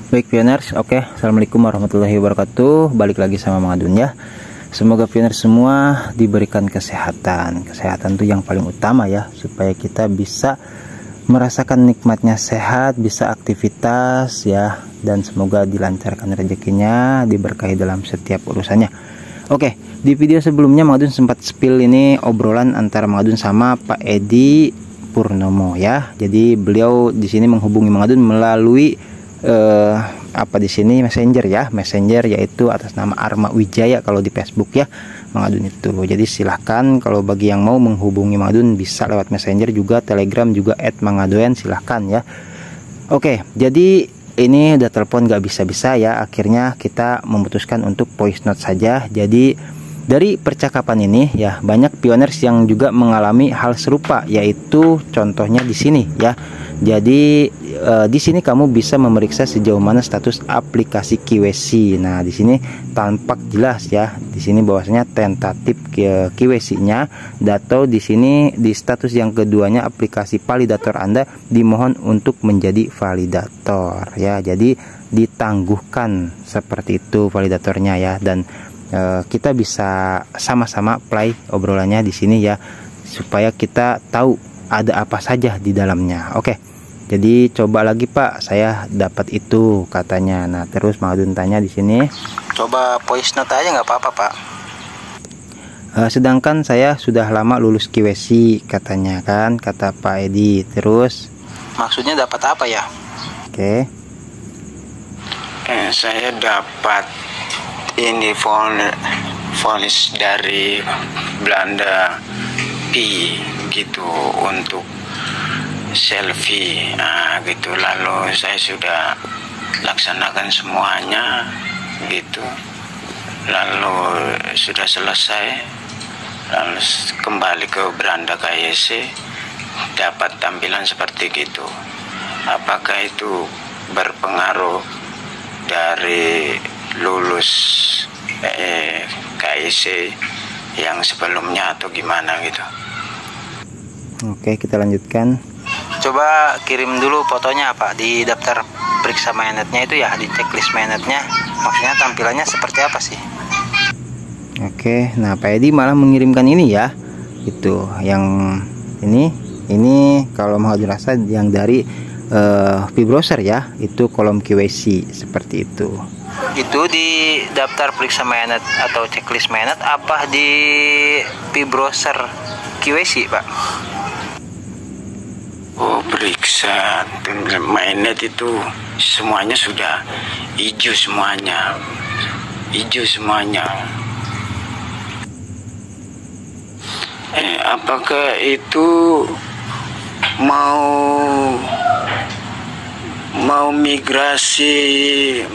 Baik pioners, oke. Assalamualaikum warahmatullahi wabarakatuh. Balik lagi sama Mang Adun ya. Semoga pioners semua diberikan kesehatan. Kesehatan itu yang paling utama ya, supaya kita bisa merasakan nikmatnya sehat, bisa aktivitas ya, dan semoga dilancarkan rezekinya, diberkahi dalam setiap urusannya. Oke, di video sebelumnya Mang Adun sempat spill ini obrolan antara Mang Adun sama Pak Edi Purnomo ya. Jadi beliau di sini menghubungi Mang Adun melalui apa di sini messenger ya, messenger yaitu atas nama Arma Wijaya kalau di Facebook ya Mang Adun itu. Jadi silahkan kalau bagi yang mau menghubungi Mang Adun bisa lewat messenger, juga Telegram juga @mangadoyan, silahkan ya. Oke, jadi ini udah telepon gak bisa-bisa ya, akhirnya kita memutuskan untuk voice note saja. Jadi dari percakapan ini ya, banyak pioners yang juga mengalami hal serupa, yaitu contohnya di sini ya. Jadi di sini kamu bisa memeriksa sejauh mana status aplikasi KYC. Nah, di sini tampak jelas ya. Di sini bahwasanya tentatif KYC-nya, atau di sini di status yang keduanya aplikasi validator Anda dimohon untuk menjadi validator ya. Jadi ditangguhkan seperti itu validatornya ya, dan kita bisa sama-sama play obrolannya di sini ya, supaya kita tahu ada apa saja di dalamnya. Oke, jadi coba lagi Pak, saya dapat itu katanya. Nah, terus Mang Adun tanya di sini, coba voice note aja nggak apa-apa Pak. Sedangkan saya sudah lama lulus KYC katanya kan, kata Pak Edi. Terus maksudnya dapat apa ya? Oke. Saya dapat ini vonis dari Belanda P gitu untuk selfie. Nah gitu, lalu saya sudah laksanakan semuanya gitu, lalu sudah selesai, lalu kembali ke beranda KYC, dapat tampilan seperti gitu. Apakah itu berpengaruh dari lulus KYC yang sebelumnya atau gimana gitu? Oke, kita lanjutkan. Coba kirim dulu fotonya Pak di daftar periksa mainnetnya itu ya, di checklist mainnetnya. Maksudnya tampilannya seperti apa sih? Oke, nah Pak Edi malah mengirimkan ini ya. Itu yang ini kalau mau dirasa yang dari browser ya, itu kolom KYC seperti itu. Itu di daftar periksa mainnet atau checklist mainnet apa di browser KYC Pak? Oh, periksa mainnet itu semuanya sudah hijau semuanya, apakah itu mau migrasi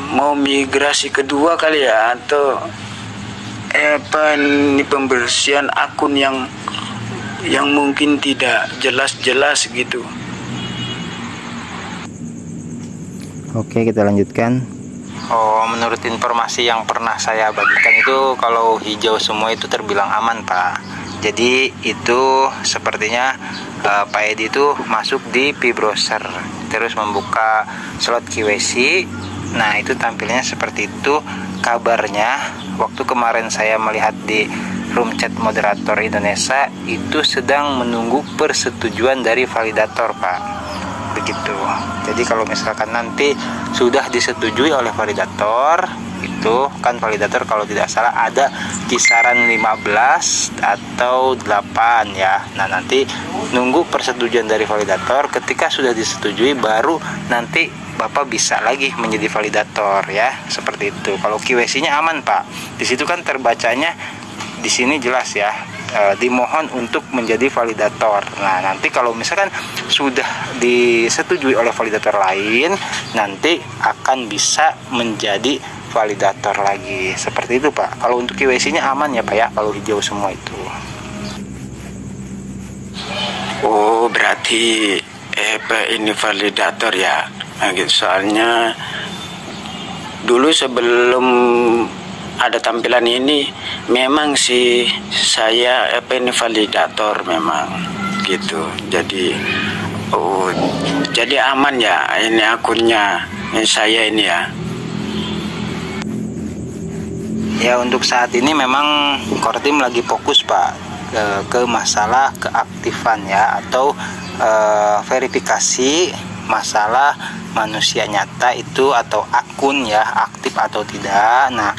kedua kali ya, atau apa ini pembersihan akun yang mungkin tidak jelas gitu. Oke, kita lanjutkan. Oh, menurut informasi yang pernah saya bagikan itu, kalau hijau semua itu terbilang aman Pak. Jadi itu sepertinya Pak Edi itu masuk di browser, terus membuka slot KYC. Nah, itu tampilnya seperti itu. Kabarnya waktu kemarin saya melihat di room chat moderator Indonesia, itu sedang menunggu persetujuan dari validator Pak, begitu. Jadi kalau misalkan nanti sudah disetujui oleh validator, itu kan validator kalau tidak salah ada kisaran 15 atau 8 ya. Nah, nanti nunggu persetujuan dari validator. Ketika sudah disetujui, baru nanti Bapak bisa lagi menjadi validator ya, seperti itu. Kalau KYC-nya aman Pak, di situ kan terbacanya di sini jelas ya, dimohon untuk menjadi validator. Nah, nanti kalau misalkan sudah disetujui oleh validator lain, nanti akan bisa menjadi validator lagi, seperti itu Pak. Kalau untuk KYC-nya aman ya Pak ya, kalau hijau semua itu. Oh, berarti ini validator ya. Nah, gitu. Soalnya dulu sebelum ada tampilan ini memang sih saya ini validator memang gitu. Jadi jadi aman ya ini akunnya saya ini ya. Ya, untuk saat ini memang Kortim lagi fokus Pak ke masalah keaktifan ya, atau verifikasi masalah manusia nyata itu atau akun ya, aktif atau tidak. Nah,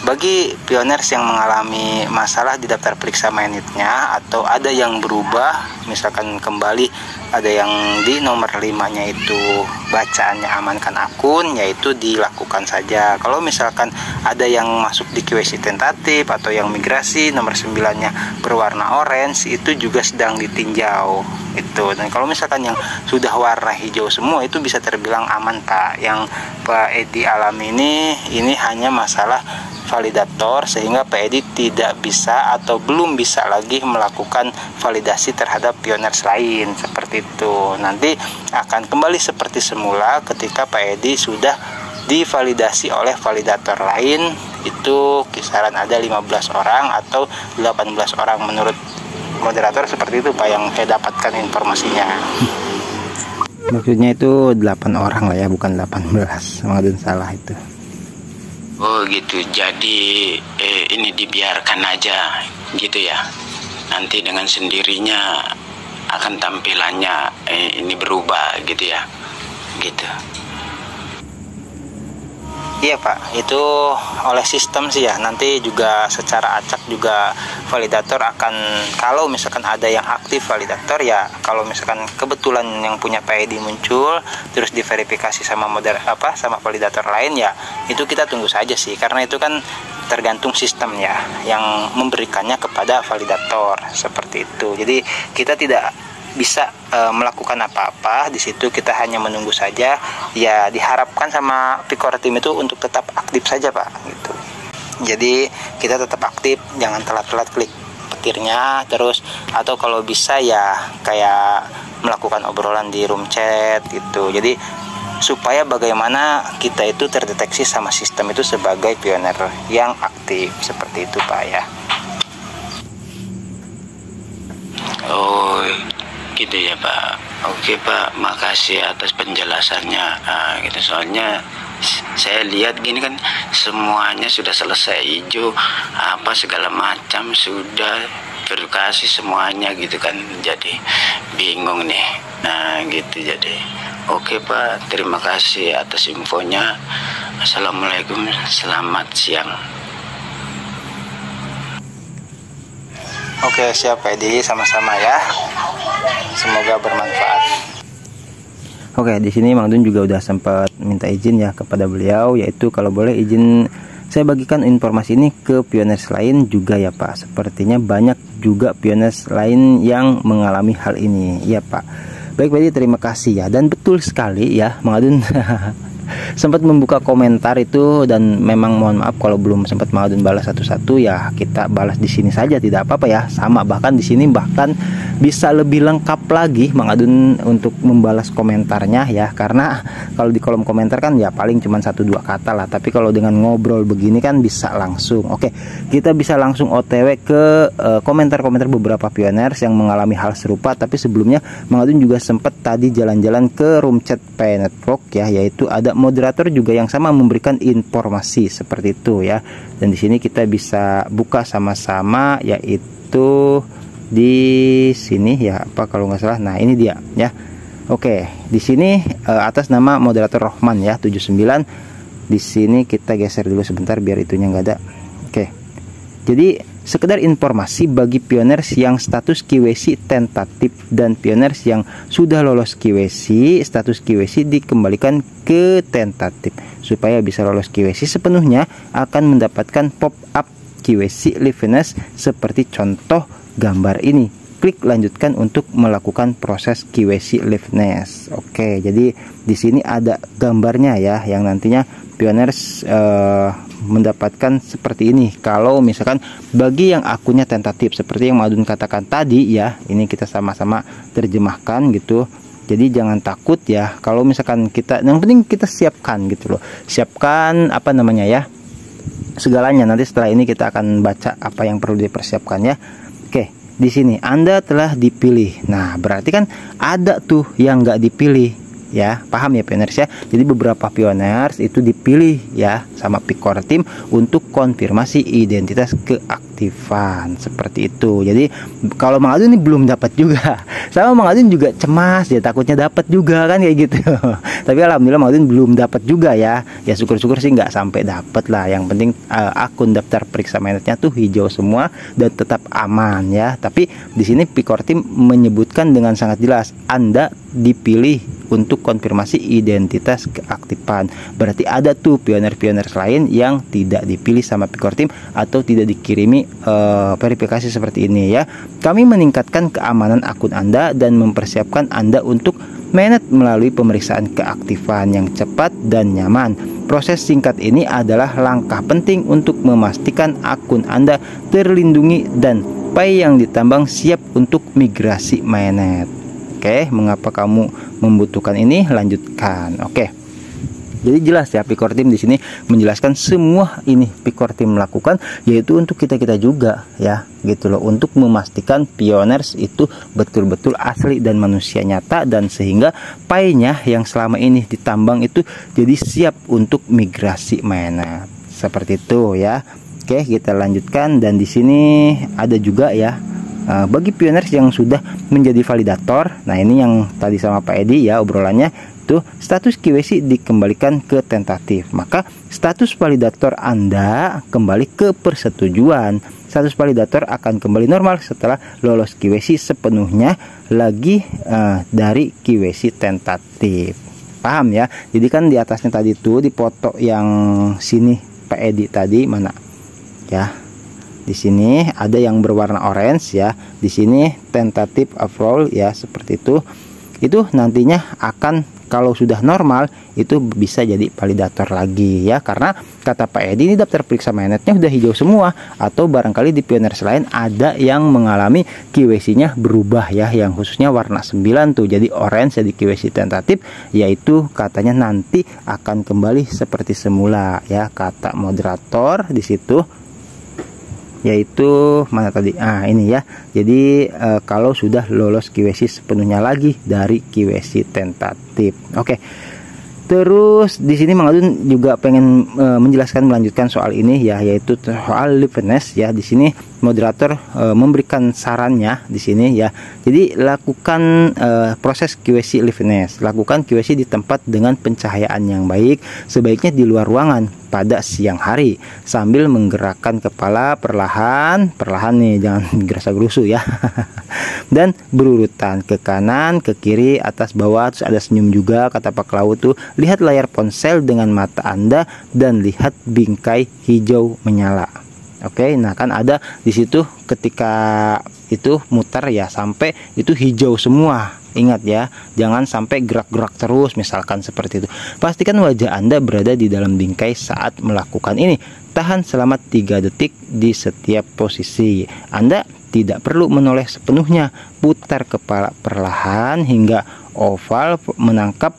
bagi pioners yang mengalami masalah di daftar periksa MyNIT-nya atau ada yang berubah, misalkan kembali ada yang di nomor 5-nya itu bacaannya amankan akun, yaitu dilakukan saja. Kalau misalkan ada yang masuk di KYC tentatif atau yang migrasi nomor 9-nya berwarna orange, itu juga sedang ditinjau itu. Dan kalau misalkan yang sudah warna hijau semua, itu bisa terbilang aman Pak. Yang Pak Edi alami ini hanya masalah validator, sehingga Pak Edi tidak bisa atau belum bisa lagi melakukan validasi terhadap pioners lain seperti itu. Nanti akan kembali seperti semula ketika Pak Edi sudah divalidasi oleh validator lain, itu kisaran ada 15 orang atau 18 orang menurut moderator, seperti itu Pak yang saya dapatkan informasinya. Maksudnya itu 8 orang lah ya, bukan 18. Maksudnya salah itu. Oh gitu, jadi ini dibiarkan aja gitu ya. Nanti dengan sendirinya akan tampilannya ini berubah gitu ya, gitu. Iya Pak, itu oleh sistem sih ya. Nanti juga secara acak juga validator akan, kalau misalkan ada yang aktif validator ya, kalau misalkan kebetulan yang punya PID muncul terus diverifikasi sama sama validator lain ya, itu kita tunggu saja sih, karena itu kan tergantung sistem ya yang memberikannya kepada validator seperti itu. Jadi kita tidak bisa melakukan apa-apa di situ, kita hanya menunggu saja. Ya diharapkan sama Kortim itu untuk tetap aktif saja Pak gitu. Jadi kita tetap aktif, jangan telat-telat klik petirnya terus, atau kalau bisa ya kayak melakukan obrolan di room chat gitu. Jadi supaya bagaimana kita itu terdeteksi sama sistem itu sebagai pioner yang aktif seperti itu Pak ya. Oh gitu ya Pak. Oke Pak, makasih atas penjelasannya. Gitu, soalnya saya lihat gini kan semuanya sudah selesai, hijau apa segala macam sudah verifikasi semuanya gitu kan, jadi bingung nih. Nah gitu, jadi oke Pak, terima kasih atas infonya. Assalamualaikum, selamat siang. Oke, siap Pak Edi, sama-sama ya. Semoga bermanfaat. Oke, di sini Mang Dun juga udah sempat minta izin ya kepada beliau, yaitu kalau boleh izin saya bagikan informasi ini ke pioners lain juga ya Pak. Sepertinya banyak juga pioners lain yang mengalami hal ini ya Pak. Baik Pak Edi, terima kasih ya. Dan betul sekali ya Mang Dun sempat membuka komentar itu, dan memang mohon maaf kalau belum sempat Mang Adun balas satu-satu ya, kita balas di sini saja tidak apa-apa ya. Sama, bahkan di sini bahkan bisa lebih lengkap lagi Mang Adun untuk membalas komentarnya ya, karena kalau di kolom komentar kan ya paling cuma 1-2 kata lah, tapi kalau dengan ngobrol begini kan bisa langsung. Oke, kita bisa langsung OTW ke komentar-komentar beberapa pioners yang mengalami hal serupa. Tapi sebelumnya Mang Adun juga sempat tadi jalan-jalan ke room chat Pi Network ya, yaitu ada moderator juga yang sama memberikan informasi seperti itu ya. Dan di sini kita bisa buka sama-sama, yaitu di sini ya, apa kalau nggak salah. Nah, ini dia ya. Oke, di sini atas nama moderator Rohman ya 79. Di sini kita geser dulu sebentar biar itunya nggak ada. Oke. Jadi sekedar informasi bagi pioners yang status KYC tentatif dan pioners yang sudah lolos KYC, status KYC dikembalikan ke tentatif. Supaya bisa lolos KYC sepenuhnya akan mendapatkan pop-up KYC liveness seperti contoh gambar ini. Klik lanjutkan untuk melakukan proses KYC liveness. Oke, jadi di sini ada gambarnya ya, yang nantinya pioners mendapatkan seperti ini. Kalau misalkan bagi yang akunnya tentatif, seperti yang Madun katakan tadi ya, ini kita sama-sama terjemahkan gitu. Jadi jangan takut ya, kalau misalkan kita, yang penting kita siapkan gitu loh, siapkan apa namanya ya, segalanya. Nanti setelah ini kita akan baca apa yang perlu dipersiapkan ya. Oke, di sini Anda telah dipilih. Nah, berarti kan ada tuh yang nggak dipilih. ya. Paham ya pioners ya. Jadi beberapa pioners itu dipilih ya sama Picor Team untuk konfirmasi identitas keaktifan seperti itu. Jadi kalau Mang Adun ini belum dapat juga. Sama Mang Adun juga cemas ya, takutnya dapat juga kan kayak gitu. Tapi alhamdulillah Mang Adun belum dapat juga ya. Ya syukur-syukur sih nggak sampai dapat lah. Yang penting akun daftar periksa mainnetnya tuh hijau semua dan tetap aman ya. Tapi di sini Picor Team menyebutkan dengan sangat jelas Anda dipilih untuk konfirmasi identitas keaktifan. Berarti ada tuh pioner-pioner lain yang tidak dipilih sama Picor Team atau tidak dikirimi verifikasi seperti ini ya. Kami meningkatkan keamanan akun Anda dan mempersiapkan Anda untuk mainnet melalui pemeriksaan keaktifan yang cepat dan nyaman. Proses singkat ini adalah langkah penting untuk memastikan akun Anda terlindungi dan Pi yang ditambang siap untuk migrasi mainnet. Oke, mengapa kamu membutuhkan ini? Lanjutkan. Oke. Jadi jelas ya, Picor Team di sini menjelaskan semua ini Picor Team melakukan yaitu untuk kita juga ya, gitu loh, untuk memastikan pioners itu betul-betul asli dan manusia nyata, dan sehingga Pi-nya yang selama ini ditambang itu jadi siap untuk migrasi mainnet. Seperti itu ya. Oke, kita lanjutkan. Dan di sini ada juga ya bagi pioners yang sudah menjadi validator. Nah, ini yang tadi sama Pak Edi ya obrolannya, itu status KYC dikembalikan ke tentatif. Maka status validator Anda kembali ke persetujuan. Status validator akan kembali normal setelah lolos KYC sepenuhnya lagi dari KYC tentatif. Paham ya? Jadi kan di atasnya tadi tuh di foto yang sini Pak Edi tadi mana ya? Di sini ada yang berwarna orange ya. Di sini tentative approval ya, seperti itu. Itu nantinya akan, kalau sudah normal itu bisa jadi validator lagi ya, karena kata Pak Edi ini daftar periksa mainnetnya udah hijau semua, atau barangkali di pioners lain ada yang mengalami KYC-nya berubah ya, yang khususnya warna 9 tuh jadi orange jadi KYC tentatif, yaitu katanya nanti akan kembali seperti semula ya, kata moderator di situ. Yaitu mana tadi? Ini ya. Jadi kalau sudah lolos KYC sepenuhnya lagi dari KYC tentatif. Oke. Terus di sini Mang Adun juga pengen menjelaskan, melanjutkan soal ini ya, yaitu soal liveness ya. Di sini moderator memberikan sarannya di sini ya. Jadi lakukan proses QC liveness. Lakukan QC di tempat dengan pencahayaan yang baik, sebaiknya di luar ruangan pada siang hari sambil menggerakkan kepala perlahan nih, jangan gerasa-gerusu ya. Dan berurutan ke kanan, ke kiri, atas, bawah, terus ada senyum juga kata Pak Klau tuh. Lihat layar ponsel dengan mata Anda dan lihat bingkai hijau menyala. Oke, nah kan ada di situ ketika itu muter ya sampai itu hijau semua. Ingat ya, jangan sampai gerak-gerak terus misalkan seperti itu. Pastikan wajah Anda berada di dalam bingkai saat melakukan ini. Tahan selama 3 detik di setiap posisi. Anda tidak perlu menoleh sepenuhnya. Putar kepala perlahan hingga oval menangkap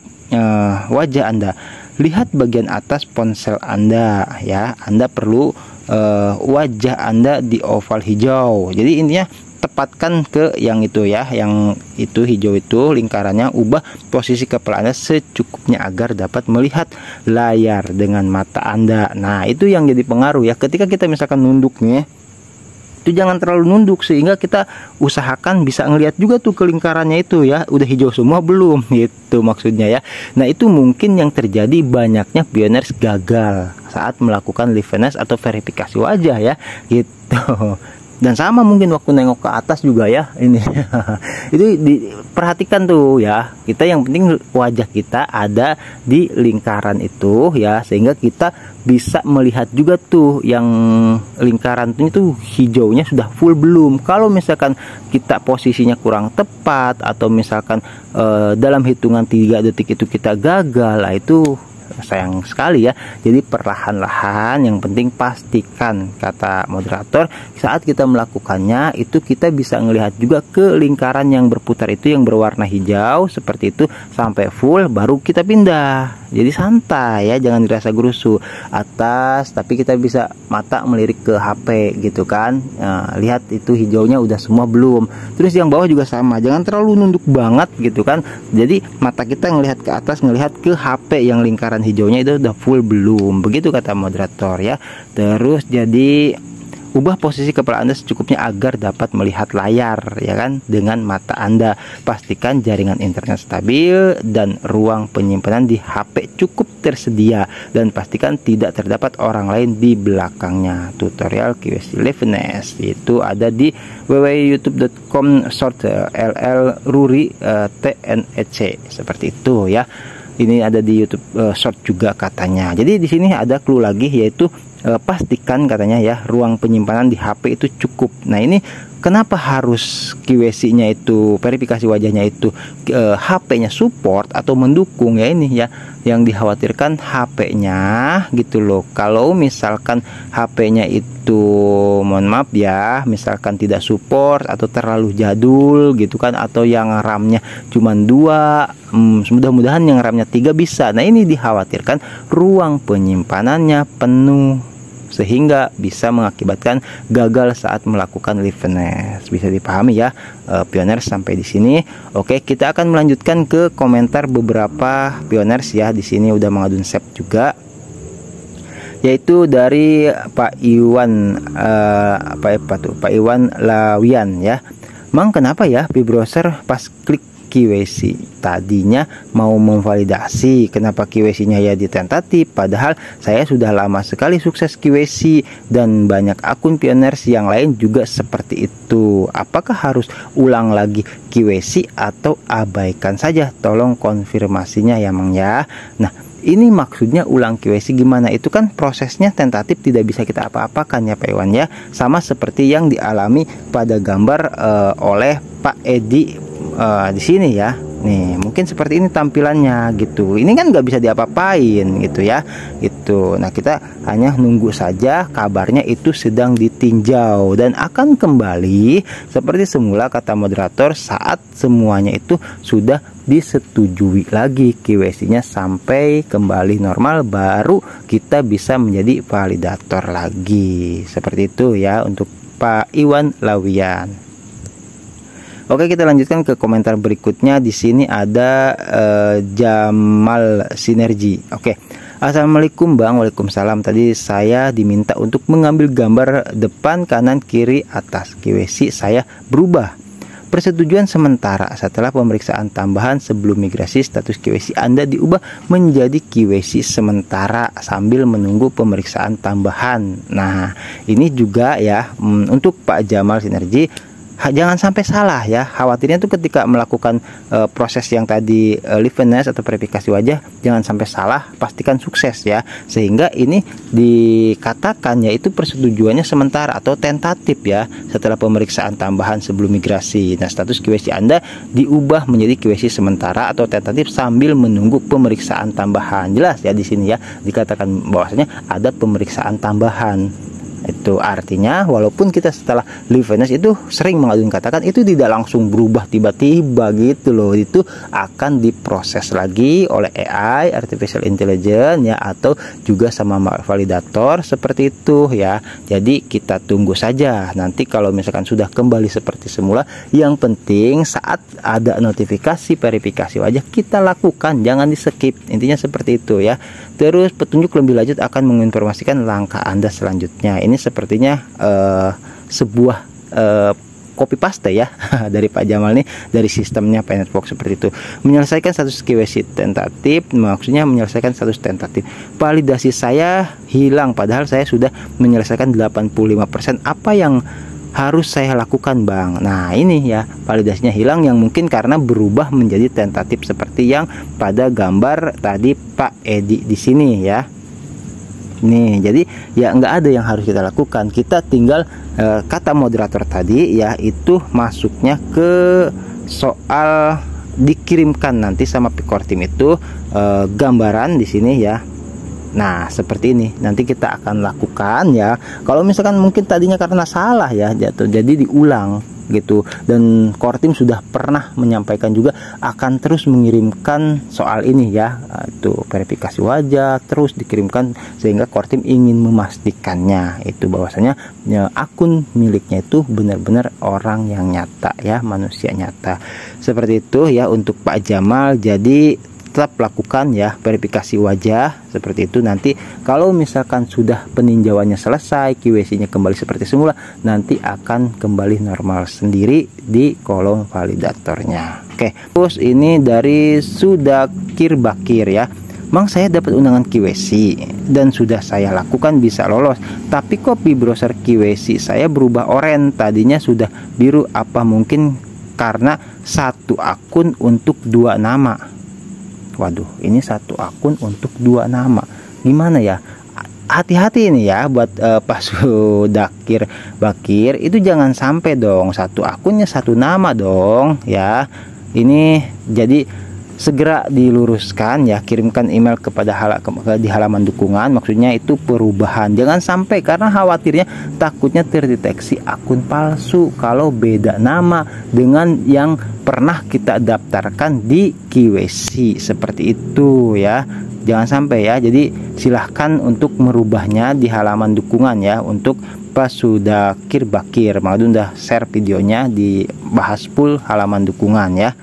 wajah Anda. Lihat bagian atas ponsel Anda ya. Anda perlu wajah Anda di oval hijau. Jadi intinya tepatkan ke yang itu ya, yang itu hijau itu lingkarannya, ubah posisi kepala Anda secukupnya agar dapat melihat layar dengan mata Anda. Nah, itu yang jadi pengaruh ya. Ketika kita misalkan nunduknya, itu jangan terlalu nunduk sehingga kita usahakan bisa ngelihat juga tuh ke lingkarannya itu ya, udah hijau semua belum, gitu maksudnya ya. Nah, itu mungkin yang terjadi banyaknya pioners gagal saat melakukan liveness atau verifikasi wajah ya, gitu. Dan sama mungkin waktu nengok ke atas juga ya ini. Itu diperhatikan tuh ya. Kita yang penting wajah kita ada di lingkaran itu ya, sehingga kita bisa melihat juga tuh yang lingkaran itu hijaunya sudah full belum. Kalau misalkan kita posisinya kurang tepat atau misalkan dalam hitungan 3 detik itu kita gagal, lah itu sayang sekali ya. Jadi perlahan-lahan, yang penting pastikan, kata moderator, saat kita melakukannya itu kita bisa melihat juga ke lingkaran yang berputar itu yang berwarna hijau seperti itu sampai full, baru kita pindah. Jadi santai ya, jangan dirasa gerusu atas, tapi kita bisa mata melirik ke HP gitu kan. Nah, lihat itu hijaunya udah semua belum. Terus yang bawah juga sama, jangan terlalu nunduk banget gitu kan. Jadi mata kita ngelihat ke atas, ngelihat ke HP yang lingkaran hijaunya itu udah full belum, begitu kata moderator ya. Terus jadi ubah posisi kepala Anda secukupnya agar dapat melihat layar ya kan dengan mata Anda. Pastikan jaringan internet stabil dan ruang penyimpanan di HP cukup tersedia, dan pastikan tidak terdapat orang lain di belakangnya. Tutorial QWERTY Liveness itu ada di www.youtube.com/ll_ruri TNEC seperti itu ya. Ini ada di YouTube Short juga katanya. Jadi di sini ada clue lagi, yaitu pastikan katanya ya ruang penyimpanan di HP itu cukup. Nah ini kenapa harus QWERTY-nya itu, verifikasi wajahnya itu HP-nya support atau mendukung ya, ini ya yang dikhawatirkan HP-nya gitu loh. Kalau misalkan HP-nya itu mohon maaf ya, misalkan tidak support atau terlalu jadul gitu kan, atau yang RAM-nya cuma 2, mudah-mudahan yang RAM-nya 3 bisa. Nah ini dikhawatirkan ruang penyimpanannya penuh, sehingga bisa mengakibatkan gagal saat melakukan liveness. Bisa dipahami ya, pioners sampai di sini. Oke, kita akan melanjutkan ke komentar beberapa pioners ya. Di sini udah mengadun save juga, yaitu dari Pak Iwan Pak Iwan Lawian ya. Mang, kenapa ya di browser pas klik QWERTY tadinya mau memvalidasi, kenapa QWERTY-nya ya di tentatif, padahal saya sudah lama sekali sukses QWERTY dan banyak akun pioners yang lain juga seperti itu. Apakah harus ulang lagi QWERTY atau abaikan saja? Tolong konfirmasinya ya Mang ya. Nah ini maksudnya ulang QWERTY gimana? Itu kan prosesnya tentatif, tidak bisa kita apa-apakan ya Pak Iwan ya. Sama seperti yang dialami pada gambar oleh Pak Edi di sini ya. Nih mungkin seperti ini tampilannya gitu. Ini kan nggak bisa diapa-apain gitu ya. Gitu. Nah kita hanya nunggu saja kabarnya itu sedang ditinjau dan akan kembali seperti semula, kata moderator, saat semuanya itu sudah disetujui lagi QWERTY-nya sampai kembali normal, baru kita bisa menjadi validator lagi. Seperti itu ya untuk Pak Iwan Lawian. Oke, kita lanjutkan ke komentar berikutnya. Di sini ada Jamal Sinergi. Oke. Assalamualaikum Bang. Waalaikumsalam. Tadi saya diminta untuk mengambil gambar depan, kanan, kiri, atas. QWERTY saya berubah. Persetujuan sementara. Setelah pemeriksaan tambahan sebelum migrasi, status QWERTY Anda diubah menjadi QWERTY sementara sambil menunggu pemeriksaan tambahan. Nah, ini juga ya untuk Pak Jamal Sinergi. Jangan sampai salah ya. Khawatirnya tuh ketika melakukan proses yang tadi liveness atau verifikasi wajah, jangan sampai salah, pastikan sukses ya. Sehingga ini dikatakan yaitu persetujuannya sementara atau tentatif ya, setelah pemeriksaan tambahan sebelum migrasi. Nah status QWERTY Anda diubah menjadi QWERTY sementara atau tentatif sambil menunggu pemeriksaan tambahan. Jelas ya di sini ya, dikatakan bahwasanya ada pemeriksaan tambahan. Itu artinya walaupun kita setelah liveness itu sering mengadun katakan itu tidak langsung berubah tiba-tiba gitu loh, itu akan diproses lagi oleh AI, artificial intelligence ya, atau juga sama validator seperti itu ya. Jadi kita tunggu saja nanti kalau misalkan sudah kembali seperti semula. Yang penting saat ada notifikasi verifikasi wajah kita lakukan, jangan di skip, intinya seperti itu ya. Terus petunjuk lebih lanjut akan menginformasikan langkah Anda selanjutnya. Ini sepertinya sebuah copy paste ya dari Pak Jamal nih, dari sistemnya PNetwork seperti itu. Menyelesaikan status QWERTY tentatif, maksudnya menyelesaikan status tentatif. Validasi saya hilang padahal saya sudah menyelesaikan 85%. Apa yang harus saya lakukan Bang? Nah ini ya, validasinya hilang yang mungkin karena berubah menjadi tentatif seperti yang pada gambar tadi Pak Edi di sini ya. Nih jadi ya nggak ada yang harus kita lakukan, kita tinggal kata moderator tadi ya, itu masuknya ke soal dikirimkan nanti sama Pikortim itu gambaran di sini ya. Nah, seperti ini nanti kita akan lakukan ya. Kalau misalkan mungkin tadinya karena salah ya jatuh, jadi diulang gitu. Dan Kortim sudah pernah menyampaikan juga akan terus mengirimkan soal ini ya, itu verifikasi wajah terus dikirimkan, sehingga Kortim ingin memastikannya itu bahwasanya ya, akun miliknya itu benar-benar orang yang nyata ya, manusia nyata. Seperti itu ya untuk Pak Jamal. Jadi tetap lakukan ya verifikasi wajah seperti itu. Nanti kalau misalkan sudah peninjauannya selesai, KYC-nya kembali seperti semula, nanti akan kembali normal sendiri di kolom validatornya. Oke, terus ini dari Sudakir Bakir ya. Mang, saya dapat undangan KYC dan sudah saya lakukan bisa lolos, tapi copy browser KYC saya berubah oranye, tadinya sudah biru. Apa mungkin karena satu akun untuk 2 nama? Waduh, ini satu akun untuk 2 nama. Gimana ya? Hati-hati ini ya buat Pak Sudakir Bakir, itu jangan sampai dong satu akunnya 1 nama dong ya. Ini jadi segera diluruskan ya, kirimkan email kepada di halaman dukungan, maksudnya itu perubahan. Jangan sampai, karena khawatirnya takutnya terdeteksi akun palsu kalau beda nama dengan yang pernah kita daftarkan di KYC seperti itu ya. Jangan sampai ya. Jadi silahkan untuk merubahnya di halaman dukungan ya untuk Pak Sudakir Bakir. Maksudnya udah share videonya di bahas full halaman dukungan ya.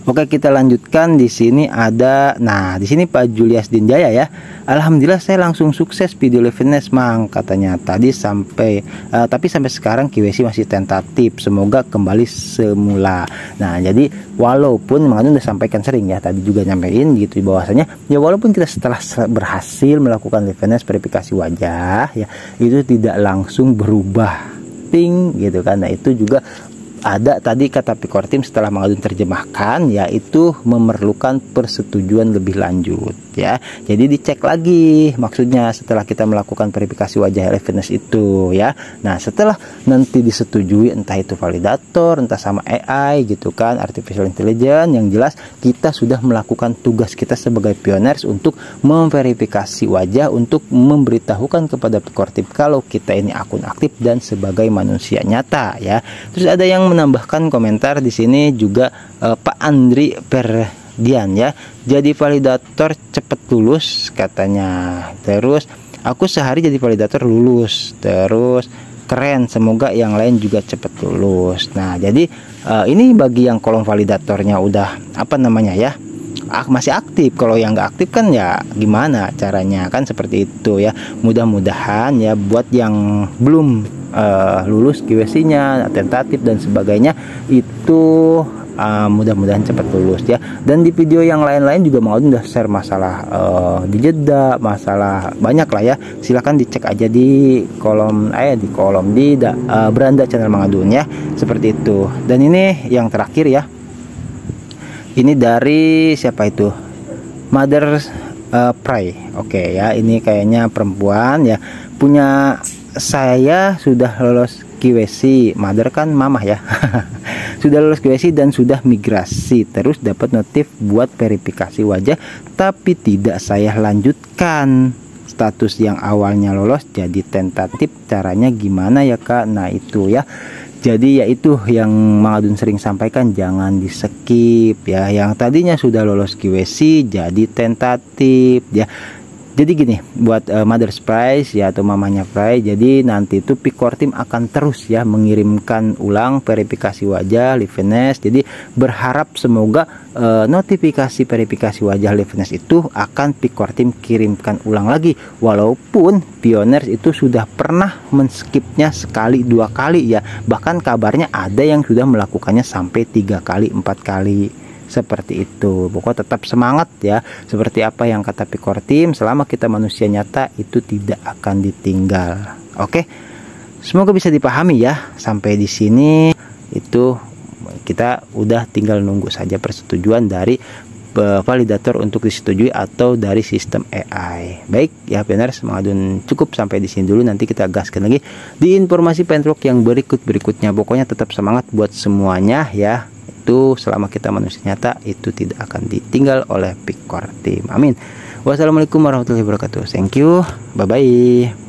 Oke, kita lanjutkan. Di sini ada, nah di sini Pak Julius Dinjaya ya. Alhamdulillah saya langsung sukses video liveness Mang, katanya tadi sampai tapi sampai sekarang KYC masih tentatif, semoga kembali semula. Nah jadi walaupun Mang udah sampaikan sering ya, tadi juga nyampein gitu bahwasanya ya walaupun kita setelah berhasil melakukan liveness verifikasi wajah ya, itu tidak langsung berubah ting gitu kan. Nah itu juga ada tadi kata Pikortim setelah mengajukan terjemahkan, yaitu memerlukan persetujuan lebih lanjut ya. Jadi dicek lagi maksudnya setelah kita melakukan verifikasi wajah liveness itu ya. Nah setelah nanti disetujui, entah itu validator, entah sama AI gitu kan, artificial intelligence, yang jelas kita sudah melakukan tugas kita sebagai pioners untuk memverifikasi wajah, untuk memberitahukan kepada Pikortim kalau kita ini akun aktif dan sebagai manusia nyata ya. Terus ada yang menambahkan komentar di sini juga Pak Andri Perdian ya. Jadi validator cepet lulus katanya. Terus aku sehari jadi validator lulus. Terus keren, semoga yang lain juga cepet lulus. Nah jadi ini bagi yang kolom validatornya udah apa namanya ya, masih aktif. Kalau yang nggak aktif kan ya gimana caranya kan, seperti itu ya. Mudah-mudahan ya buat yang belum lulus KYC-nya, tentatif dan sebagainya itu mudah-mudahan cepat lulus ya. Dan di video yang lain-lain juga mau udah share masalah di jeda, masalah banyak lah ya. Silahkan dicek aja di kolom beranda channel Mang Adun ya, seperti itu. Dan ini yang terakhir ya, ini dari siapa itu, Mother Pray. Oke ya, ini kayaknya perempuan ya, punya saya sudah lolos KYC, Mother kan mamah ya. Sudah lolos KYC dan sudah migrasi, terus dapat notif buat verifikasi wajah, tapi tidak saya lanjutkan. Status yang awalnya lolos jadi tentatif, caranya gimana ya Kak? Nah itu ya. Jadi ya itu yang Mang Adun sering sampaikan, jangan di skip ya. Yang tadinya sudah lolos KYC jadi tentatif ya. Jadi gini buat Mother's Prize ya atau mamanya Prize, jadi nanti itu Pikortim akan terus ya mengirimkan ulang verifikasi wajah liveness. Jadi berharap semoga notifikasi verifikasi wajah liveness itu akan Pikortim kirimkan ulang lagi, walaupun pioners itu sudah pernah men-skipnya sekali 2 kali ya, bahkan kabarnya ada yang sudah melakukannya sampai 3 kali 4 kali. Seperti itu. Pokoknya tetap semangat ya. Seperti apa yang kata Pikortim, selama kita manusia nyata itu tidak akan ditinggal. Oke. Semoga bisa dipahami ya. Sampai di sini itu kita udah tinggal nunggu saja persetujuan dari validator untuk disetujui atau dari sistem AI. Baik ya pioners, Mang Adun cukup sampai di sini dulu. Nanti kita gaskan lagi di informasi pentrok yang berikutnya. Pokoknya tetap semangat buat semuanya ya. itu selama kita manusia nyata itu tidak akan ditinggal oleh Pickor Team. Amin. Wassalamualaikum warahmatullahi wabarakatuh. Thank you. Bye bye.